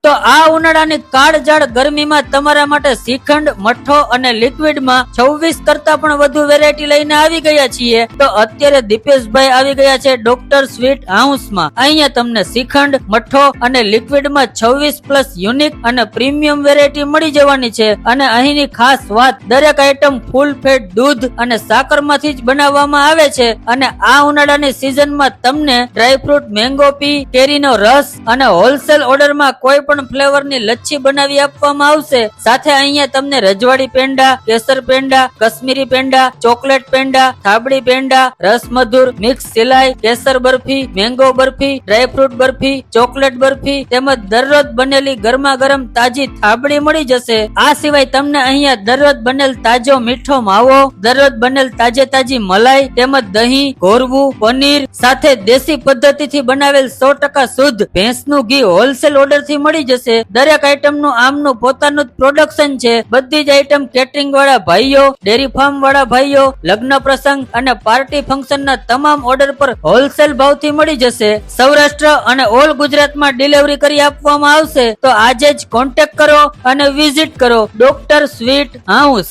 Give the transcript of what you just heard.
તો આ ઉનાળાની કાળઝાળ ગરમીમાં તમારા માટે શ્રીખંડ, મઠ્ઠો અને લિક્વિડમાં 26 કરતા પણ વધુ વેરાયટી લઈને આવી ગયા છીએ. તો અત્યારે દીપેશભાઈ આવી ગયા છે ડોક્ટર સ્વીટ હાઉસમાં. અહીંયા તમને શ્રીખંડ, મઠ્ઠો અને લિક્વિડમાં 26+ યુનિક અને પ્રીમિયમ વેરાયટી મળી જવાની છે. અને અહીંની ખાસ વાત, દરેક આઈટમ ફૂલ ફેટ દૂધ અને સાકરમાંથી જ બનાવવામાં આવે છે. અને આ ઉનાળાની સિઝનમાં તમને ડ્રાયફ્રૂટ, મેંગો પી, કેરીનો રસ અને હોલસેલ ઓર્ડરમાં કોઈ પણ ફ્લેવરની લચ્છી બનાવી આપવામાં આવશે. સાથે અહીંયા તમને રજવાડી પેંડા, કેસર પેંડા, કશ્મીરી પેંડા, ચોકલેટ પેંડા, થાબડી પેંડા, રસમધુર, મિક્સ સિલાઈ, કેસર barfi, mango barfi, dry fruit barfi, chocolate barfi તેમજ દરરોજ બનેલી ગરમા ગરમ તાજી થાબડી મળી જશે. આ સિવાય તમને અહીંયા દરરોજ બનેલ તાજો મીઠો માવો, દરરોજ બનેલ તાજી મલાઈ તેમજ દહીં, ઘોરવું, પનીર સાથે દેશી પદ્ધતિથી બનાવેલ 100% શુદ્ધ ભેંસનું ઘી હોલસેલ ઓર્ડર થી મળી જશે. દરેક આઈટમ નું આમનું પોતાનું જ પ્રોડક્શન છે. બધી જ આઈટમ કેટરિંગ વાળા ભાઈઓ, ડેરી ફાર્મ વાળા ભાઈઓ, લગ્ન પ્રસંગ અને પાર્ટી ફંક્શન ના તમામ ઓર્ડર પર હોલસેલ ભાવથી મળી જશે. સૌરાષ્ટ્ર અને ઓલ ગુજરાતમાં ડિલિવરી કરી આપવામાં આવશે. તો આજે જ કોન્ટેક્ટ કરો અને વિઝિટ કરો ડોક્ટર સ્વીટ હાઉસ.